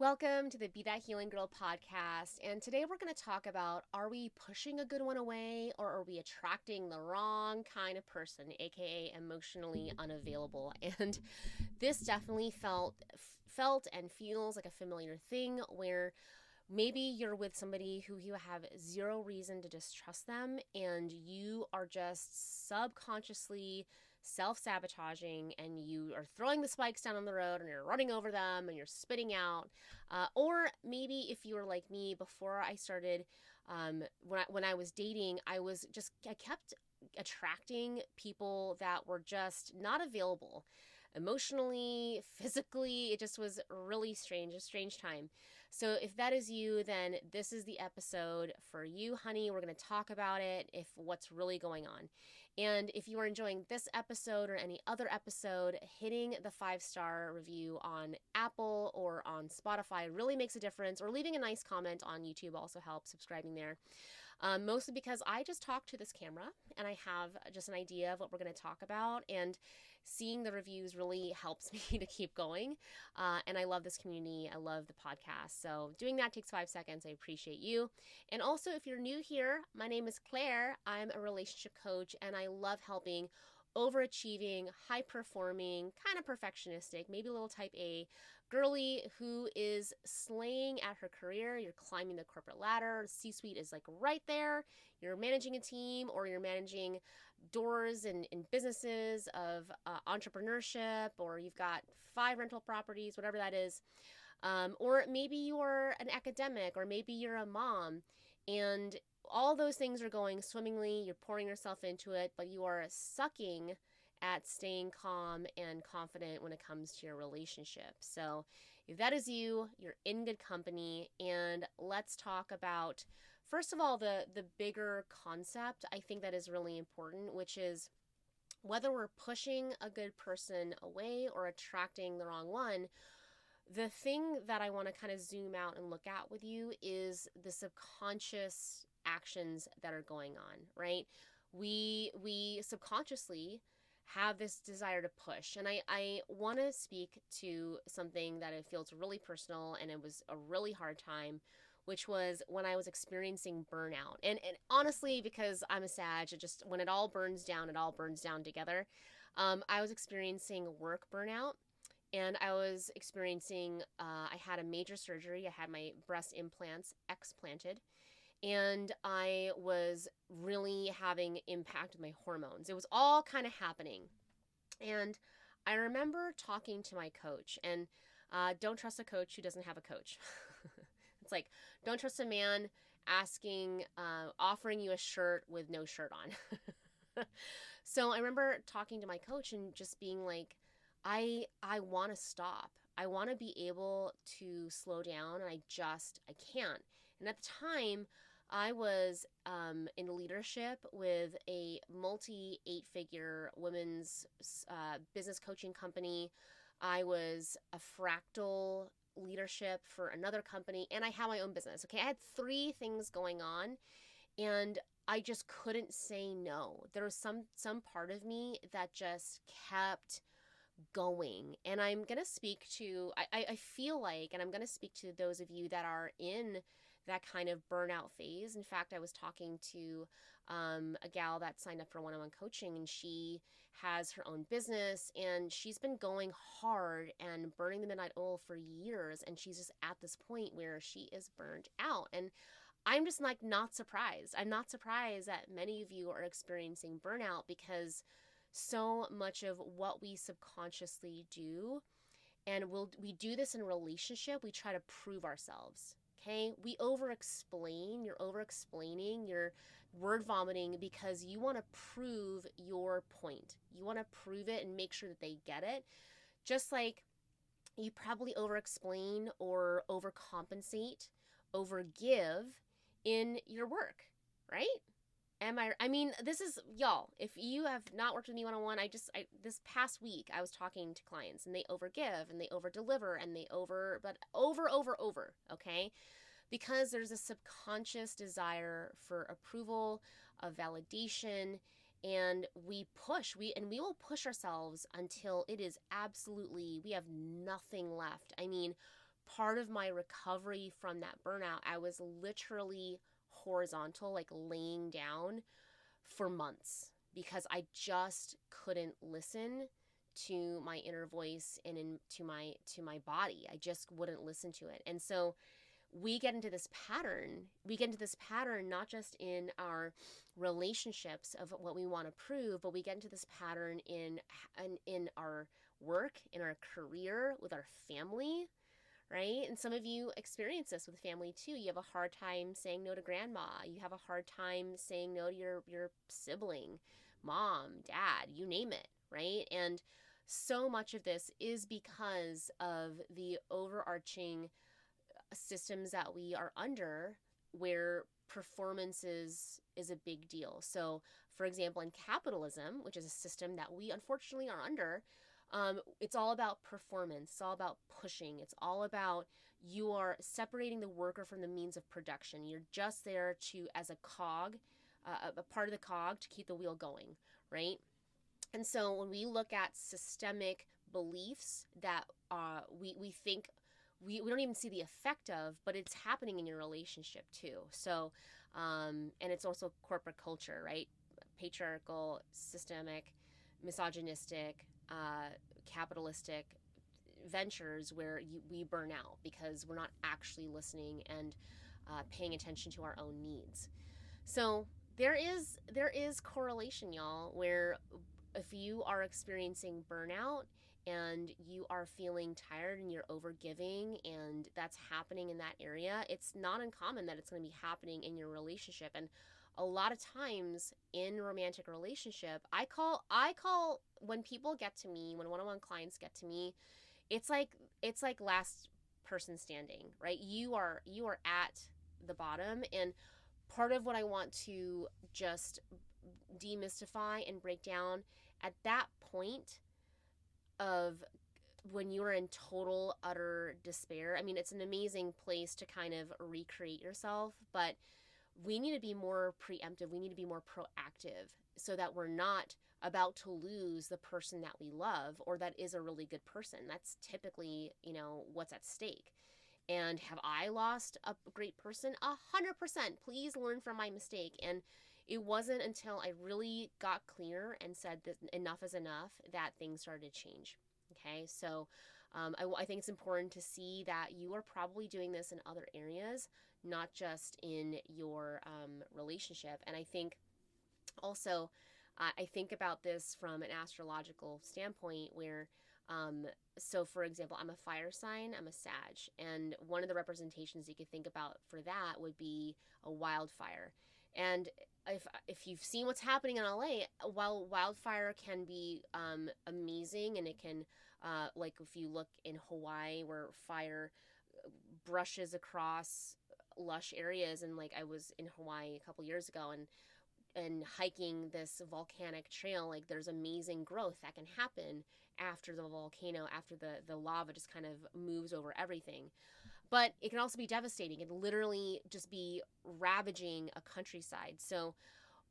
Welcome to the Be That Healing Girl podcast. And today we're going to talk about, are we pushing a good one away or are we attracting the wrong kind of person, aka emotionally unavailable? And this definitely felt and feels like a familiar thing where maybe you're with somebody who you have zero reason to distrust them and you are just subconsciously self-sabotaging and you are throwing the spikes down on the road and you're running over them and you're spitting out. Or maybe if you were like me before I started, when I was dating, I kept attracting people that were just not available emotionally, physically. It just was really strange, a strange time. So if that is you, then this is the episode for you, honey. We're going to talk about it, if what's really going on. And if you are enjoying this episode or any other episode, hitting the 5-star review on Apple or on Spotify really makes a difference, or leaving a nice comment on YouTube also helps, subscribing there. Mostly because I just talk to this camera and I have just an idea of what we're going to talk about, and seeing the reviews really helps me to keep going. And I love this community. I love the podcast. So doing that takes 5 seconds. I appreciate you. And also, if you're new here, my name is Claire. I'm a relationship coach and I love helping overachieving, high-performing, kind of perfectionistic, maybe a little type A girly who is slaying at her career. You're climbing the corporate ladder. C-suite is like right there. You're managing a team, or you're managing doors in businesses of entrepreneurship, or you've got 5 rental properties, whatever that is. Or maybe you're an academic, or maybe you're a mom, and all those things are going swimmingly. You're pouring yourself into it, but you are sucking at staying calm and confident when it comes to your relationship. So if that is you, you're in good company. And let's talk about, first of all, the bigger concept I think that is really important, which is whether we're pushing a good person away or attracting the wrong one. The thing that I want to kind of zoom out and look at with you is the subconscious actions that are going on, right? We subconsciously have this desire to push. And I want to speak to something that it feels really personal, and it was a really hard time, which was when I was experiencing burnout. And honestly, because I'm a Sag, when it all burns down together. I was experiencing work burnout. And I was experiencing, I had a major surgery. I had my breast implants explanted. And I was really having impact with my hormones. It was all kind of happening. And I remember talking to my coach. And don't trust a coach who doesn't have a coach. It's like, don't trust a man offering you a shirt with no shirt on. So I remember talking to my coach and just being like, I want to stop. I want to be able to slow down, and I can't. And at the time, I was in leadership with a multi-8-figure women's business coaching company. I was a Fractal leadership for another company, and I had my own business. Okay, I had 3 things going on, and I just couldn't say no. There was some part of me that just kept going. And I'm going to speak to, I feel like, and I'm going to speak to those of you that are in that kind of burnout phase. In fact, I was talking to a gal that signed up for one-on-one coaching, and she has her own business, and she's been going hard and burning the midnight oil for years. And she's just at this point where she is burned out. And I'm just like not surprised. I'm not surprised that many of you are experiencing burnout, because so much of what we subconsciously do, and we do this in a relationship, we try to prove ourselves. Okay, we over-explain. You're over-explaining. You're word vomiting because you want to prove your point. You want to prove it and make sure that they get it. Just like you probably over-explain or overcompensate, overgive in your work, right? I mean, this is, y'all, if you have not worked with me one-on-one, this past week, I was talking to clients, and they overgive, and they overdeliver, and they over, okay? Because there's a subconscious desire for approval, of validation, and we will push ourselves until it is absolutely, we have nothing left. I mean, part of my recovery from that burnout, I was literally horizontal, like laying down for months because I just couldn't listen to my inner voice and to my body. I just wouldn't listen to it. And so we get into this pattern. We get into this pattern not just in our relationships of what we want to prove, but we get into this pattern in our work, in our career, with our family, right? And some of you experience this with family too. You have a hard time saying no to grandma. You have a hard time saying no to your sibling, mom, dad, you name it, right? And so much of this is because of the overarching systems that we are under where performance is a big deal. So, for example, in capitalism, which is a system that we unfortunately are under, it's all about performance. It's all about pushing. It's all about you are separating the worker from the means of production. You're just there to, as a cog, a part of the cog to keep the wheel going, right? And so when we look at systemic beliefs that we think we don't even see the effect of, but it's happening in your relationship too. So, and it's also corporate culture, right? Patriarchal, systemic, misogynistic, capitalistic ventures where we burn out because we're not actually listening and paying attention to our own needs. So there is correlation, y'all, where if you are experiencing burnout and you are feeling tired and you're overgiving and that's happening in that area, it's not uncommon that it's going to be happening in your relationship. And a lot of times in romantic relationship, I call when people get to me, when one-on-one clients get to me, it's like last person standing, right? You are at the bottom, and part of what I want to just demystify and break down at that point of when you are in total utter despair. I mean, it's an amazing place to kind of recreate yourself, but we need to be more preemptive. We need to be more proactive so that we're not about to lose the person that we love or that is a really good person. That's typically, what's at stake. And have I lost a great person? 100%. Please learn from my mistake. And it wasn't until I really got clear and said that enough is enough that things started to change. Okay, so I think it's important to see that you are probably doing this in other areas, not just in your relationship. And I think also, I think about this from an astrological standpoint where, so for example, I'm a fire sign, I'm a Sag, and one of the representations you could think about for that would be a wildfire. And if you've seen what's happening in LA, while wildfire can be amazing, and it can, like if you look in Hawaii where fire brushes across lush areas, and like I was in Hawaii a couple years ago and hiking this volcanic trail, like there's amazing growth that can happen after the volcano, after the lava just kind of moves over everything. But it can also be devastating. It can literally just be ravaging a countryside. So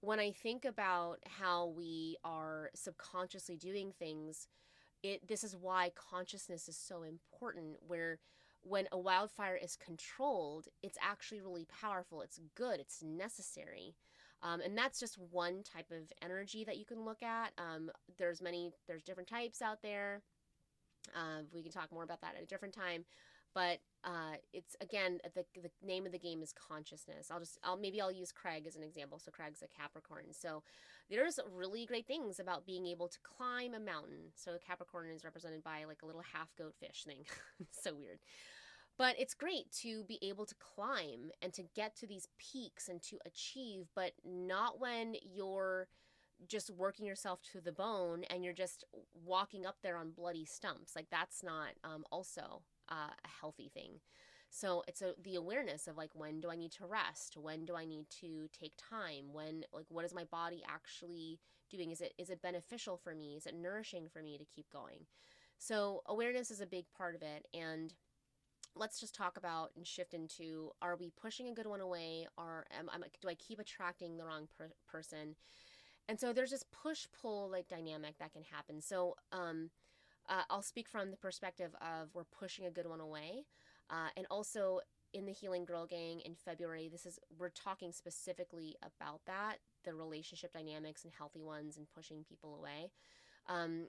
when I think about how we are subconsciously doing things, this is why consciousness is so important, where when a wildfire is controlled, it's actually really powerful. It's good. It's necessary. And that's just one type of energy that you can look at. There's different types out there. We can talk more about that at a different time. But it's, again, the name of the game is consciousness. I'll use Craig as an example. So Craig's a Capricorn. So there's really great things about being able to climb a mountain. So Capricorn is represented by like a little half goat fish thing. It's so weird. But it's great to be able to climb and to get to these peaks and to achieve, but not when you're just working yourself to the bone and you're just walking up there on bloody stumps. Like that's not also a healthy thing. So it's the awareness of like, when do I need to rest? When do I need to take time? What is my body actually doing? Is it beneficial for me? Is it nourishing for me to keep going? So awareness is a big part of it. And let's just talk about and shift into, are we pushing a good one away, or do I keep attracting the wrong person? And so there's this push-pull like dynamic that can happen. So I'll speak from the perspective of we're pushing a good one away. And also in the Healing Girl Gang in February, we're talking specifically about that, the relationship dynamics and healthy ones and pushing people away. Um,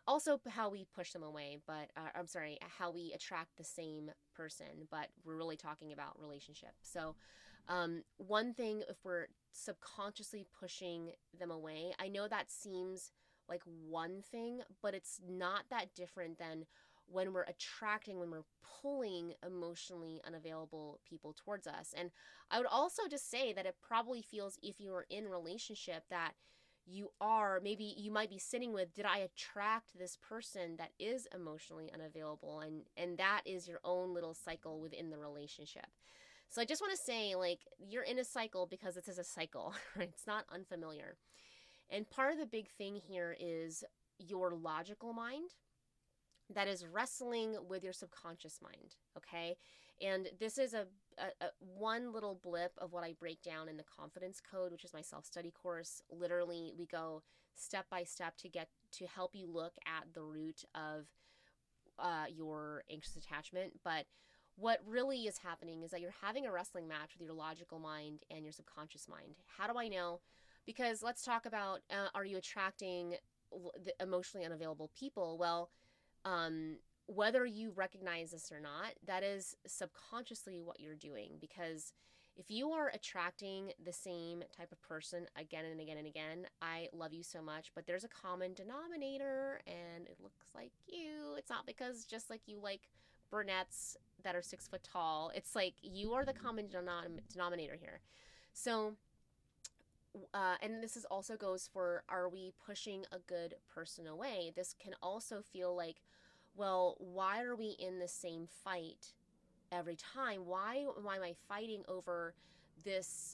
Also how we push them away, but I'm sorry, how we attract the same person, but we're really talking about relationship. So one thing, if we're subconsciously pushing them away, I know that seems like one thing, but it's not that different than when we're attracting, when we're pulling emotionally unavailable people towards us. And I would also just say that it probably feels, if you are in a relationship, that maybe you might be sitting with, did I attract this person that is emotionally unavailable? And that is your own little cycle within the relationship. So I just want to say, like, you're in a cycle because it is a cycle, right? It's not unfamiliar. And part of the big thing here is your logical mind that is wrestling with your subconscious mind, okay? And this is a one little blip of what I break down in the Confidence Code, which is my self-study course. Literally, we go step by step to help you look at the root of your anxious attachment. But what really is happening is that you're having a wrestling match with your logical mind and your subconscious mind. How do I know? Because let's talk about, are you attracting the emotionally unavailable people? Well, whether you recognize this or not, that is subconsciously what you're doing. Because if you are attracting the same type of person again and again and again, I love you so much, but there's a common denominator and it looks like you. It's not because just like you like brunettes that are 6 foot tall. It's like you are the common denominator here. So, and this is also goes for, are we pushing a good person away? This can also feel like, well, why are we in the same fight every time? Why am I fighting over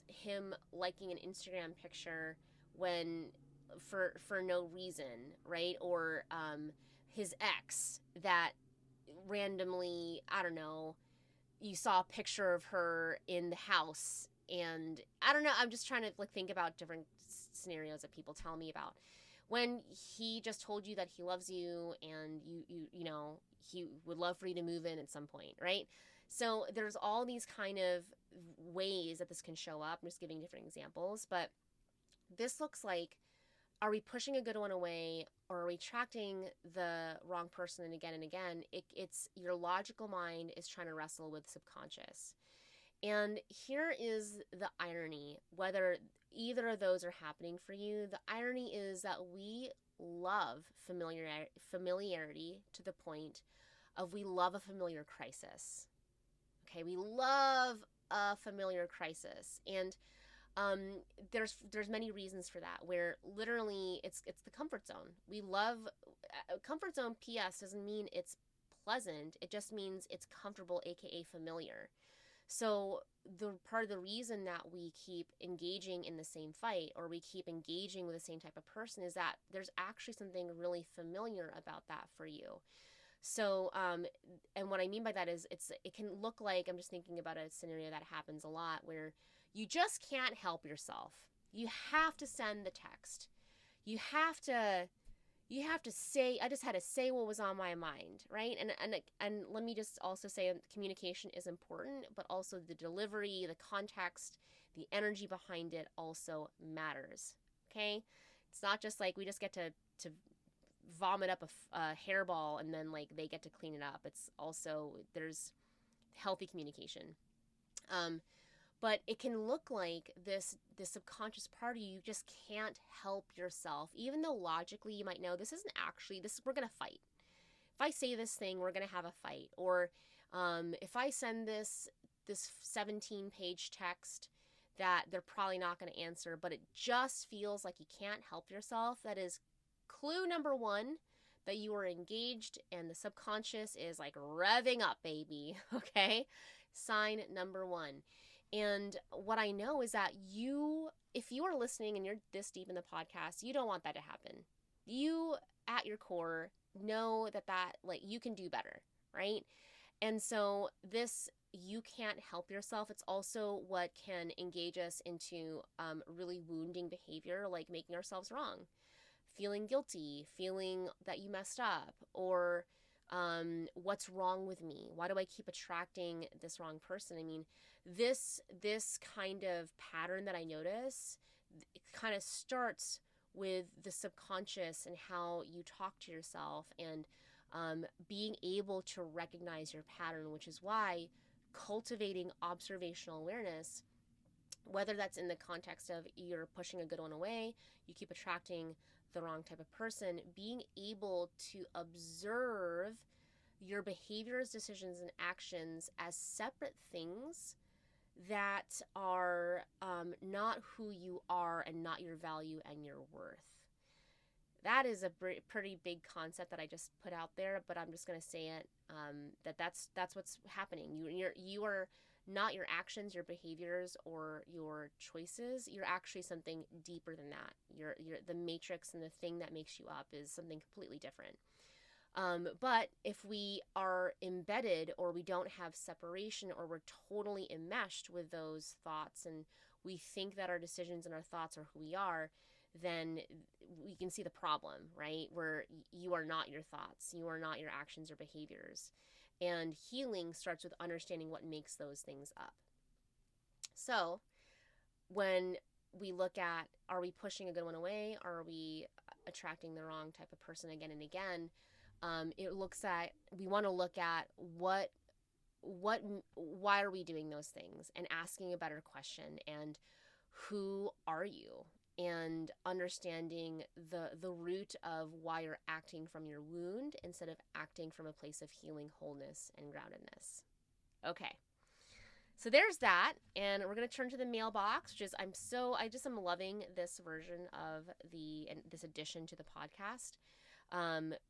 him liking an Instagram picture when for no reason, right? Or his ex that randomly, I don't know, you saw a picture of her in the house, and I don't know, I'm just trying to like think about different scenarios that people tell me about, when he just told you that he loves you and you know, he would love for you to move in at some point, right? So there's all these kind of ways that this can show up. I'm just giving different examples, but this looks like, are we pushing a good one away, or are we attracting the wrong person and again? It's your logical mind is trying to wrestle with subconscious. And here is the irony, whether either of those are happening for you. The irony is that we love familiarity to the point of we love a familiar crisis. Okay, we love a familiar crisis. And there's many reasons for that, where literally it's the comfort zone. We love comfort zone. PS doesn't mean it's pleasant. It just means it's comfortable, aka familiar. So the part of the reason that we keep engaging in the same fight, or we keep engaging with the same type of person, is that there's actually something really familiar about that for you. So, and what I mean by that is it can look like, I'm just thinking about a scenario that happens a lot, where you just can't help yourself. You have to send the text. You have to say, I just had to say what was on my mind, right? And let me just also say, communication is important, but also the delivery, the context, the energy behind it also matters. Okay? It's not just like we just get to vomit up a hairball and then like they get to clean it up. It's also, there's healthy communication. But it can look like this subconscious part of you just can't help yourself, even though logically you might know this isn't actually, we're gonna fight. If I say this thing, we're gonna have a fight. Or if I send this 17-page text that they're probably not gonna answer, but it just feels like you can't help yourself. That is clue number one that you are engaged and the subconscious is like revving up, baby. Okay? Sign number one. And what I know is that if you are listening and you're this deep in the podcast, you don't want that to happen. You, at your core, know that like you can do better, right? And so this, you can't help yourself. It's also what can engage us into really wounding behavior, like making ourselves wrong, feeling guilty, feeling that you messed up, or What's wrong with me? Why do I keep attracting this wrong person? I mean, this kind of pattern that I notice, it kind of starts with the subconscious and how you talk to yourself, and being able to recognize your pattern, which is why cultivating observational awareness, whether that's in the context of you're pushing a good one away, you keep attracting the wrong type of person, being able to observe your behaviors, decisions, and actions as separate things that are not who you are and not your value and your worth. That is a pretty big concept that I just put out there, but I'm just going to say it, that's what's happening. You are not your actions, your behaviors, or your choices. You're actually something deeper than that. You're the matrix, and the thing that makes you up is something completely different. But if we are embedded, or we don't have separation, or we're totally enmeshed with those thoughts, and we think that our decisions and our thoughts are who we are, then we can see the problem, right? Where you are not your thoughts, you are not your actions or behaviors. And healing starts with understanding what makes those things up. So when we look at, are we pushing a good one away? Or are we attracting the wrong type of person again and again? We want to look at why are we doing those things, and asking a better question, and who are you? And understanding the root of why you're acting from your wound instead of acting from a place of healing, wholeness, and groundedness. Okay, so there's that, and we're going to turn to the mailbox, which is I'm loving this version of this addition to the podcast,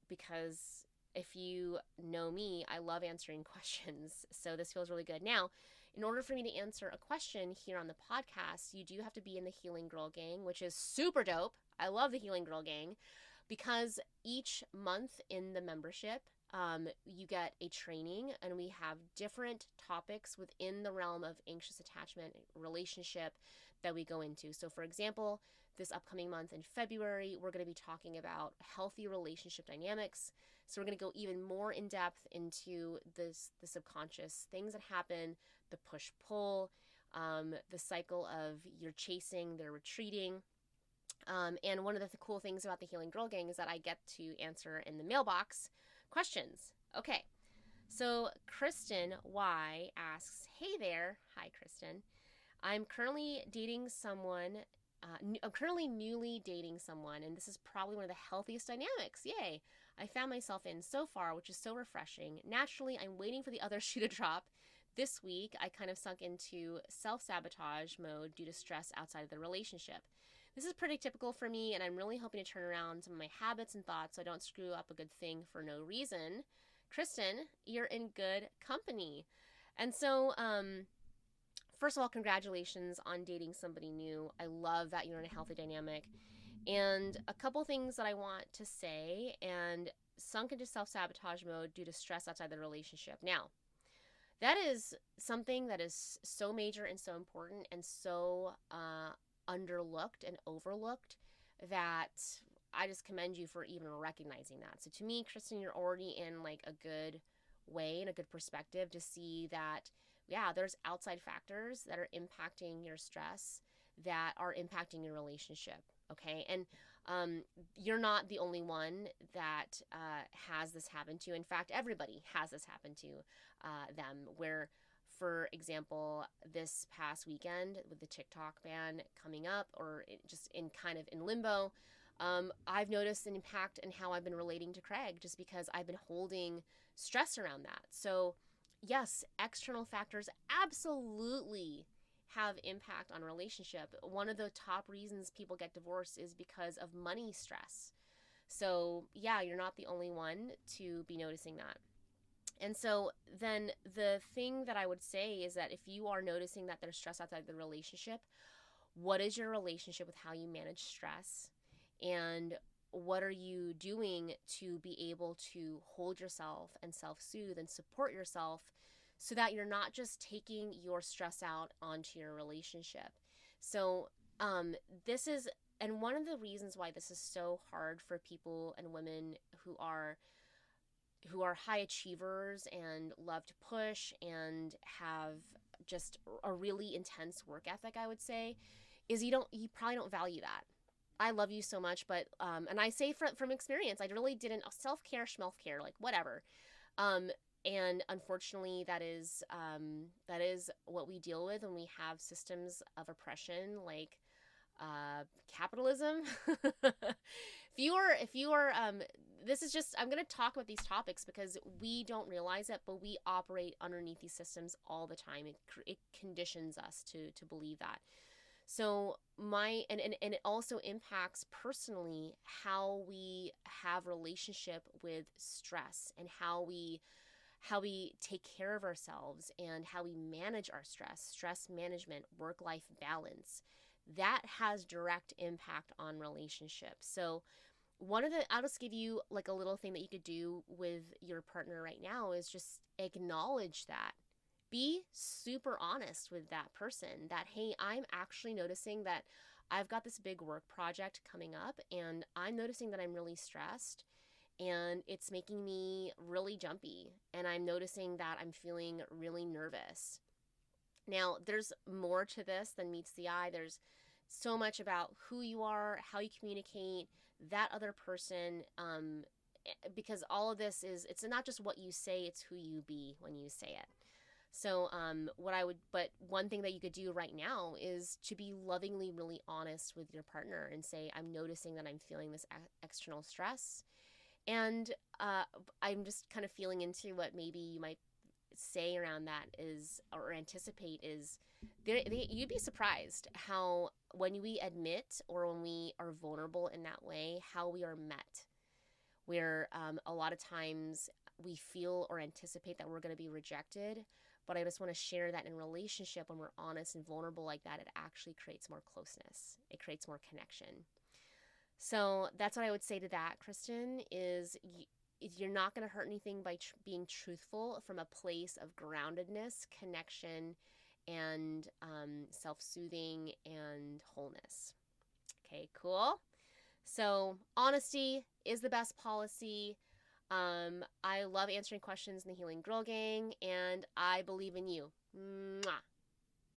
because if you know me, I love answering questions, so this feels really good. Now, in order for me to answer a question here on the podcast, you do have to be in the Healing Girl Gang, which is super dope. I love the Healing Girl Gang, because each month in the membership, you get a training, and we have different topics within the realm of anxious attachment, relationship, that we go into. So for example, this upcoming month in February, we're going to be talking about healthy relationship dynamics. So we're going to go even more in depth into the subconscious things that happen, the push-pull, the cycle of you're chasing, they're retreating. And one of the cool things about the Healing Girl Gang is that I get to answer in the mailbox questions. Okay, so Kristen Y asks, hey there. Hi, Kristen. I'm currently dating someone. I'm currently newly dating someone, and this is probably one of the healthiest dynamics. Yay! I found myself in so far, which is so refreshing. Naturally, I'm waiting for the other shoe to drop. This week, I kind of sunk into self-sabotage mode due to stress outside of the relationship. This is pretty typical for me, and I'm really hoping to turn around some of my habits and thoughts so I don't screw up a good thing for no reason. Kristen, you're in good company. And so, first of all, congratulations on dating somebody new. I love that you're in a healthy dynamic. And a couple things that I want to say, and sunk into self-sabotage mode due to stress outside the relationship. Now, that is something that is so major and so important and so underlooked and overlooked that I just commend you for even recognizing that. So to me, Kristen, you're already in like a good way and a good perspective to see that, yeah, there's outside factors that are impacting your stress, that are impacting your relationship. Okay. And you're not the only one that has this happen to. In fact, everybody has this happen to them, where, for example, this past weekend with the TikTok ban coming up, or just in kind of in limbo, I've noticed an impact in how I've been relating to Craig, just because I've been holding stress around that. So yes, external factors absolutely have impact on relationship. One of the top reasons people get divorced is because of money stress. So yeah, you're not the only one to be noticing that. And so then the thing that I would say is that if you are noticing that there's stress outside the relationship, what is your relationship with how you manage stress? And what are you doing to be able to hold yourself and self-soothe and support yourself so that you're not just taking your stress out onto your relationship? So this is, and one of the reasons why this is so hard for people and women who are who are high achievers and love to push and have just a really intense work ethic, I would say, is you probably don't value that. I love you so much, but and I say from experience, I really didn't self-care, schmelf-care, like whatever. Um, and unfortunately, that is what we deal with when we have systems of oppression like capitalism. If you are this is just, I'm going to talk about these topics because we don't realize it, but we operate underneath these systems all the time. It conditions us to believe that. So and it also impacts personally how we have relationship with stress and how we take care of ourselves and how we manage our stress management, work life balance. That has direct impact on relationships. So I'll just give you like a little thing that you could do with your partner right now is just acknowledge that. Be super honest with that person that, hey, I'm actually noticing that I've got this big work project coming up and I'm noticing that I'm really stressed and it's making me really jumpy. And I'm noticing that I'm feeling really nervous. Now, there's more to this than meets the eye. There's so much about who you are, how you communicate, that other person, because all of this it's not just what you say, it's who you be when you say it. So, but one thing that you could do right now is to be lovingly really honest with your partner and say, I'm noticing that I'm feeling this external stress. And I'm just kind of feeling into what maybe you might say around that is, or anticipate is, you'd be surprised how when we admit or when we are vulnerable in that way, how we are met. Where a lot of times we feel or anticipate that we're going to be rejected. But I just want to share that in relationship, when we're honest and vulnerable like that, it actually creates more closeness. It creates more connection. So that's what I would say to that, Kristen, is you're not going to hurt anything by being truthful from a place of groundedness, connection, and self-soothing and wholeness. Okay, cool. So honesty is the best policy. I love answering questions in the Healing Girl Gang, and I believe in you. Mwah.